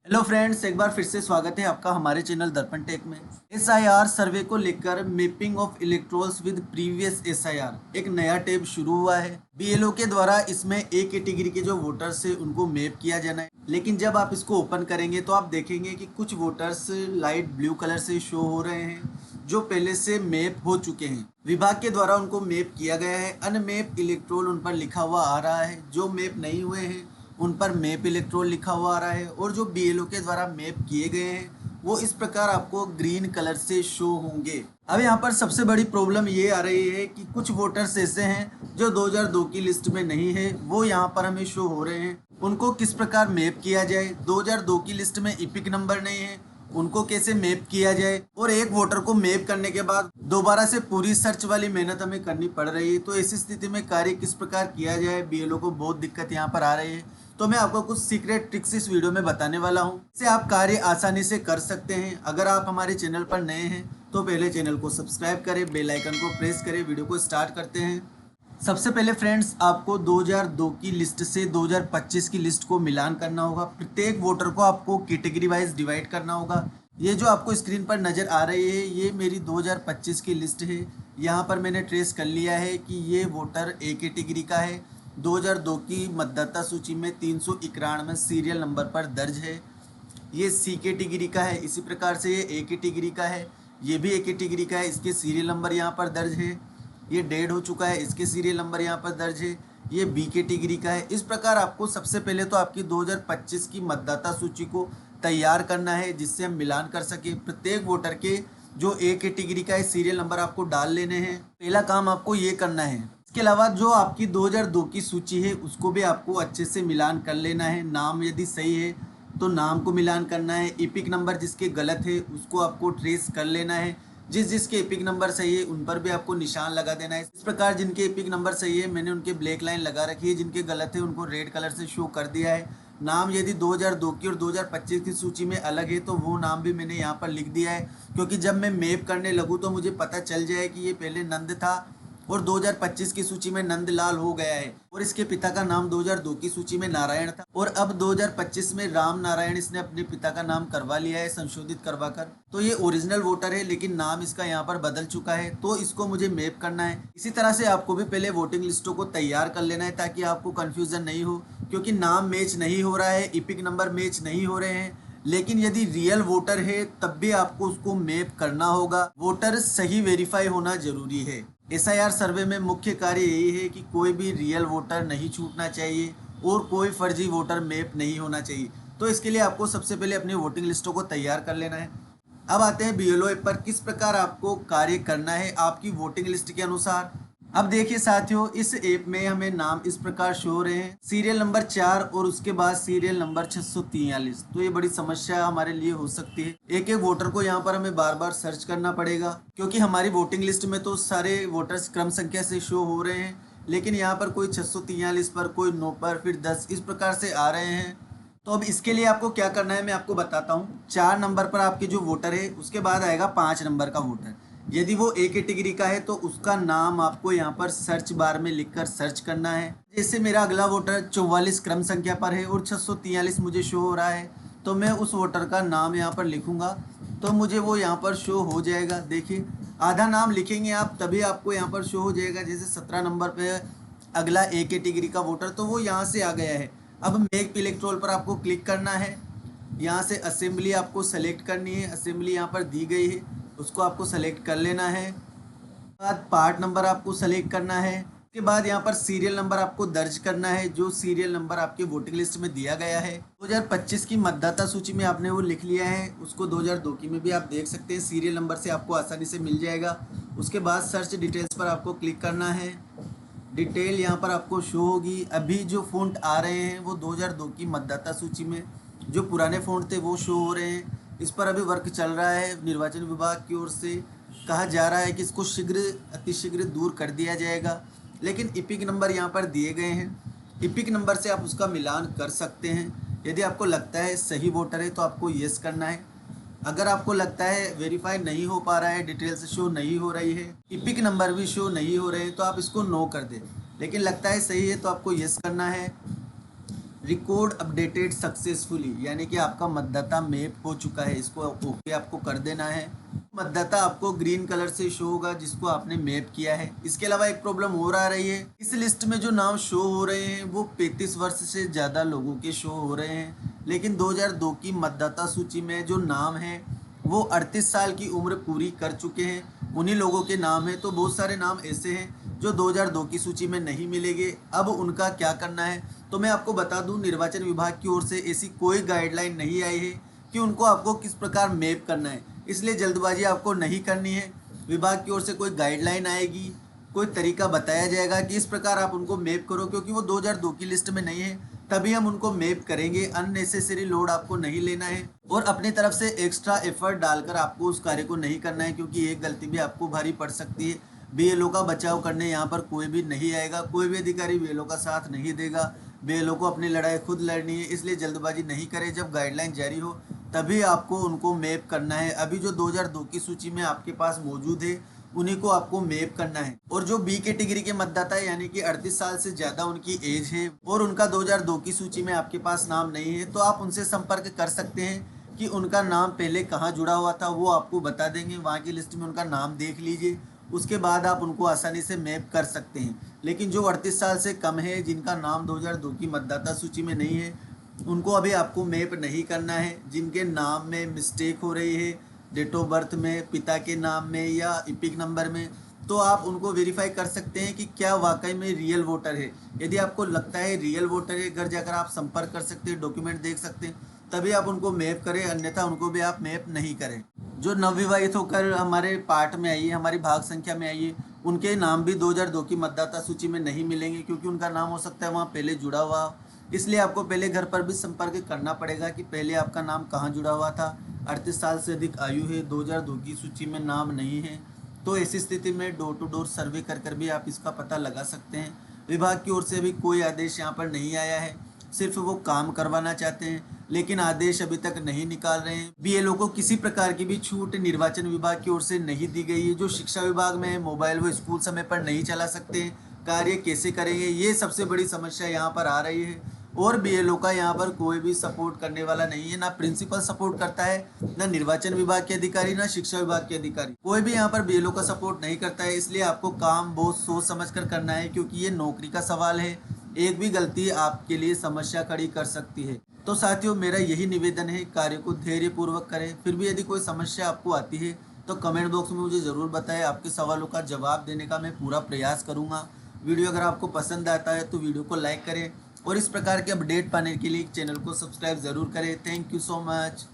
Hello friends, एक बार फिर से स्वागत है आपका हमारे चैनल दर्पण टेक में। एसआईआर सर्वे को लेकर mapping of electorals with previous SIR एक नया टैब शुरू हुआ है। बीएलओ के द्वारा इसमें ए कैटेगरी के जो वोटर्स है उनको मैप किया जाना है। लेकिन जब आप इसको ओपन करेंगे तो आप देखेंगे कि कुछ वोटर्स लाइट ब्लू कलर से शो हो रहे हैं जो पहले से मैप हो चुके हैं। विभाग के द्वारा उनको मैप किया गया है। अनमैप इलेक्ट्रोल उन पर लिखा हुआ आ रहा है। जो मैप नहीं हुए हैं उन पर मैप इलेक्ट्रोल लिखा हुआ आ रहा है और जो बीएलओ के द्वारा मैप किए गए हैं वो इस प्रकार आपको ग्रीन कलर से शो होंगे। अब यहाँ पर सबसे बड़ी प्रॉब्लम ये आ रही है कि कुछ वोटर्स ऐसे हैं जो 2002 की लिस्ट में नहीं है, वो यहाँ पर हमें शो हो रहे हैं। उनको किस प्रकार मैप किया जाए? 2002 की लिस्ट में इपिक नंबर नहीं है, उनको कैसे मैप किया जाए? और एक वोटर को मैप करने के बाद दोबारा से पूरी सर्च वाली मेहनत हमें करनी पड़ रही है। तो ऐसी स्थिति में कार्य किस प्रकार किया जाए? बीएलओ को बहुत दिक्कत यहाँ पर आ रही है। तो मैं आपको कुछ सीक्रेट ट्रिक्स इस वीडियो में बताने वाला हूँ, इससे आप कार्य आसानी से कर सकते हैं। अगर आप हमारे चैनल पर नए हैं तो पहले चैनल को सब्सक्राइब करें, बेल आइकन को प्रेस करें। वीडियो को स्टार्ट करते हैं। सबसे पहले फ्रेंड्स, आपको 2002 की लिस्ट से 2025 की लिस्ट को मिलान करना होगा। प्रत्येक वोटर को आपको कैटेगरी वाइज डिवाइड करना होगा। ये जो आपको स्क्रीन पर नज़र आ रही है ये मेरी 2025 की लिस्ट है। यहाँ पर मैंने ट्रेस कर लिया है कि ये वोटर ए कैटेगरी का है। 2002 की मतदाता सूची में 391 सीरियल नंबर पर दर्ज है। ये सी कैटेगरी का है। इसी प्रकार से ये ए कैटेगरी का है, ये भी ए कैटेगरी का है, इसके सीरियल नंबर यहाँ पर दर्ज है। ये डेड हो चुका है, इसके सीरियल नंबर यहाँ पर दर्ज है। ये बी कैटेगरी का है। इस प्रकार आपको सबसे पहले तो आपकी 2025 की मतदाता सूची को तैयार करना है जिससे हम मिलान कर सके। प्रत्येक वोटर के जो ए कैटेगरी का है सीरियल नंबर आपको डाल लेने हैं। पहला काम आपको ये करना है। इसके अलावा जो आपकी 2002 की सूची है उसको भी आपको अच्छे से मिलान कर लेना है। नाम यदि सही है तो नाम को मिलान करना है। इपिक नंबर जिसके गलत है उसको आपको ट्रेस कर लेना है। जिसके एपिक नंबर सही है उन पर भी आपको निशान लगा देना है। इस प्रकार जिनके एपिक नंबर सही है मैंने उनके ब्लैक लाइन लगा रखी है, जिनके गलत है उनको रेड कलर से शो कर दिया है। नाम यदि 2002 की और 2025 की सूची में अलग है तो वो नाम भी मैंने यहाँ पर लिख दिया है, क्योंकि जब मैं मैप करने लगूँ तो मुझे पता चल जाए कि ये पहले नंद था और 2025 की सूची में नंदलाल हो गया है और इसके पिता का नाम 2002 की सूची में नारायण था और अब 2025 में राम नारायण इसने अपने पिता का नाम करवा लिया है संशोधित करवा कर। तो ये ओरिजिनल वोटर है लेकिन नाम इसका यहाँ पर बदल चुका है, तो इसको मुझे मैप करना है। इसी तरह से आपको भी पहले वोटिंग लिस्टों को तैयार कर लेना है ताकि आपको कन्फ्यूजन नहीं हो, क्योंकि नाम मैच नहीं हो रहा है, इपिक नंबर मैच नहीं हो रहे हैं। लेकिन यदि रियल वोटर है तब भी आपको उसको मैप करना होगा। वोटर सही वेरीफाई होना जरूरी है। एसआईआर सर्वे में मुख्य कार्य यही है कि कोई भी रियल वोटर नहीं छूटना चाहिए और कोई फर्जी वोटर मैप नहीं होना चाहिए। तो इसके लिए आपको सबसे पहले अपनी वोटिंग लिस्टों को तैयार कर लेना है। अब आते हैं बीएलओ ऐप पर किस प्रकार आपको कार्य करना है आपकी वोटिंग लिस्ट के अनुसार। अब देखिए साथियों, इस ऐप में हमें नाम इस प्रकार शो हो रहे हैं, सीरियल नंबर 4 और उसके बाद सीरियल नंबर 643। तो ये बड़ी समस्या हमारे लिए हो सकती है। एक एक वोटर को यहाँ पर हमें बार बार सर्च करना पड़ेगा, क्योंकि हमारी वोटिंग लिस्ट में तो सारे वोटर्स क्रम संख्या से शो हो रहे हैं, लेकिन यहाँ पर कोई 643 पर, कोई 9 पर, फिर 10 इस प्रकार से आ रहे हैं। तो अब इसके लिए आपको क्या करना है मैं आपको बताता हूँ। 4 नंबर पर आपके जो वोटर है उसके बाद आएगा 5 नंबर का वोटर। यदि वो ए कैटेगरी का है तो उसका नाम आपको यहाँ पर सर्च बार में लिखकर सर्च करना है। जैसे मेरा अगला वोटर 44 क्रम संख्या पर है और 643 मुझे शो हो रहा है, तो मैं उस वोटर का नाम यहाँ पर लिखूंगा तो मुझे वो यहाँ पर शो हो जाएगा। देखिए, आधा नाम लिखेंगे आप तभी आपको यहाँ पर शो हो जाएगा। जैसे 17 नंबर पे अगला ए कैटेगरी का वोटर, तो वो यहाँ से आ गया है। अब मेक इलेक्ट्रोल पर आपको क्लिक करना है। यहाँ से असेंबली आपको सेलेक्ट करनी है। असेंबली यहाँ पर दी गई है, उसको आपको सेलेक्ट कर लेना है। बाद पार्ट नंबर आपको सेलेक्ट करना है। उसके बाद यहाँ पर सीरियल नंबर आपको दर्ज करना है, जो सीरियल नंबर आपके वोटिंग लिस्ट में दिया गया है। 2025 की मतदाता सूची में आपने वो लिख लिया है, उसको 2002 की में भी आप देख सकते हैं। सीरियल नंबर से आपको आसानी से मिल जाएगा। उसके बाद सर्च डिटेल्स पर आपको क्लिक करना है। डिटेल यहाँ पर आपको शो होगी। अभी जो फ़ॉन्ट आ रहे हैं वो 2002 की मतदाता सूची में जो पुराने फ़ॉन्ट थे वो शो हो रहे हैं। इस पर अभी वर्क चल रहा है। निर्वाचन विभाग की ओर से कहा जा रहा है कि इसको शीघ्र अतिशीघ्र दूर कर दिया जाएगा, लेकिन इपिक नंबर यहाँ पर दिए गए हैं। इपिक नंबर से आप उसका मिलान कर सकते हैं। यदि आपको लगता है सही वोटर है तो आपको यस करना है। अगर आपको लगता है वेरीफाई नहीं हो पा रहा है, डिटेल्स शो नहीं हो रही है, इपिक नंबर भी शो नहीं हो रहे हैं, तो आप इसको नो कर दें। लेकिन लगता है सही है तो आपको यस करना है। रिकॉर्ड अपडेटेड सक्सेसफुली, यानी कि आपका मतदाता मैप हो चुका है, इसको ओके आपको कर देना है। मतदाता आपको ग्रीन कलर से शो होगा जिसको आपने मैप किया है। इसके अलावा एक प्रॉब्लम और आ रही है, इस लिस्ट में जो नाम शो हो रहे हैं वो 35 वर्ष से ज़्यादा लोगों के शो हो रहे हैं, लेकिन 2002 की मतदाता सूची में जो नाम है वो 38 साल की उम्र पूरी कर चुके हैं, उन्हीं लोगों के नाम है। तो बहुत सारे नाम ऐसे हैं जो 2002 की सूची में नहीं मिलेंगे। अब उनका क्या करना है, तो मैं आपको बता दूं, निर्वाचन विभाग की ओर से ऐसी कोई गाइडलाइन नहीं आई है कि उनको आपको किस प्रकार मैप करना है, इसलिए जल्दबाजी आपको नहीं करनी है। विभाग की ओर से कोई गाइडलाइन आएगी, कोई तरीका बताया जाएगा कि इस प्रकार आप उनको मैप करो, क्योंकि वो 2002 की लिस्ट में नहीं है तभी हम उनको मैप करेंगे। अननेसेसरी लोड आपको नहीं लेना है और अपनी तरफ से एक्स्ट्रा एफर्ट डालकर आपको उस कार्य को नहीं करना है, क्योंकि एक गलती भी आपको भारी पड़ सकती है। बीएलओ का बचाव करने यहाँ पर कोई भी नहीं आएगा, कोई भी अधिकारी बीएलओ का साथ नहीं देगा। बीएलओ को अपनी लड़ाई खुद लड़नी है, इसलिए जल्दबाजी नहीं करें। जब गाइडलाइन जारी हो तभी आपको उनको मैप करना है। अभी जो 2002 की सूची में आपके पास मौजूद है उन्हीं को आपको मैप करना है। और जो बी कैटेगरी के मतदाता है, यानी कि 38 साल से ज़्यादा उनकी एज है और उनका 2002 की सूची में आपके पास नाम नहीं है, तो आप उनसे संपर्क कर सकते हैं कि उनका नाम पहले कहाँ जुड़ा हुआ था, वो आपको बता देंगे। वहाँ की लिस्ट में उनका नाम देख लीजिए, उसके बाद आप उनको आसानी से मैप कर सकते हैं। लेकिन जो 38 साल से कम है, जिनका नाम 2002 की मतदाता सूची में नहीं है, उनको अभी आपको मैप नहीं करना है। जिनके नाम में मिस्टेक हो रही है, डेट ऑफ बर्थ में, पिता के नाम में या इपिक नंबर में, तो आप उनको वेरीफाई कर सकते हैं कि क्या वाकई में रियल वोटर है। यदि आपको लगता है रियल वोटर है, घर जाकर आप संपर्क कर सकते हैं, डॉक्यूमेंट देख सकते हैं, तभी आप उनको मैप करें, अन्यथा उनको भी आप मैप नहीं करें। जो नवविवाहित होकर हमारे पार्ट में आइए, हमारी भाग संख्या में आइए, उनके नाम भी 2002 की मतदाता सूची में नहीं मिलेंगे, क्योंकि उनका नाम हो सकता है वहाँ पहले जुड़ा हुआ हो। इसलिए आपको पहले घर पर भी संपर्क करना पड़ेगा कि पहले आपका नाम कहाँ जुड़ा हुआ था। 38 साल से अधिक आयु है, 2002 की सूची में नाम नहीं है, तो ऐसी स्थिति में डोर टू डोर सर्वे कर भी आप इसका पता लगा सकते हैं। विभाग की ओर से भी कोई आदेश यहाँ पर नहीं आया है, सिर्फ वो काम करवाना चाहते हैं, लेकिन आदेश अभी तक नहीं निकाल रहे हैं। बीएलओ को किसी प्रकार की भी छूट निर्वाचन विभाग की ओर से नहीं दी गई है। जो शिक्षा विभाग में है, मोबाइल वो स्कूल समय पर नहीं चला सकते, कार्य कैसे करेंगे, ये सबसे बड़ी समस्या यहाँ पर आ रही है। और बीएलओ का यहाँ पर कोई भी सपोर्ट करने वाला नहीं है, ना प्रिंसिपल सपोर्ट करता है, ना निर्वाचन विभाग के अधिकारी, ना शिक्षा विभाग के अधिकारी, कोई भी यहाँ पर बीएलओ का सपोर्ट नहीं करता है। इसलिए आपको काम बहुत सोच समझ कर करना है, क्योंकि ये नौकरी का सवाल है। एक भी गलती आपके लिए समस्या खड़ी कर सकती है। तो साथियों, मेरा यही निवेदन है, कार्य को धैर्य पूर्वक करें। फिर भी यदि कोई समस्या आपको आती है तो कमेंट बॉक्स में मुझे ज़रूर बताएं, आपके सवालों का जवाब देने का मैं पूरा प्रयास करूँगा। वीडियो अगर आपको पसंद आता है तो वीडियो को लाइक करें और इस प्रकार के अपडेट पाने के लिए चैनल को सब्सक्राइब ज़रूर करें। Thank you so much.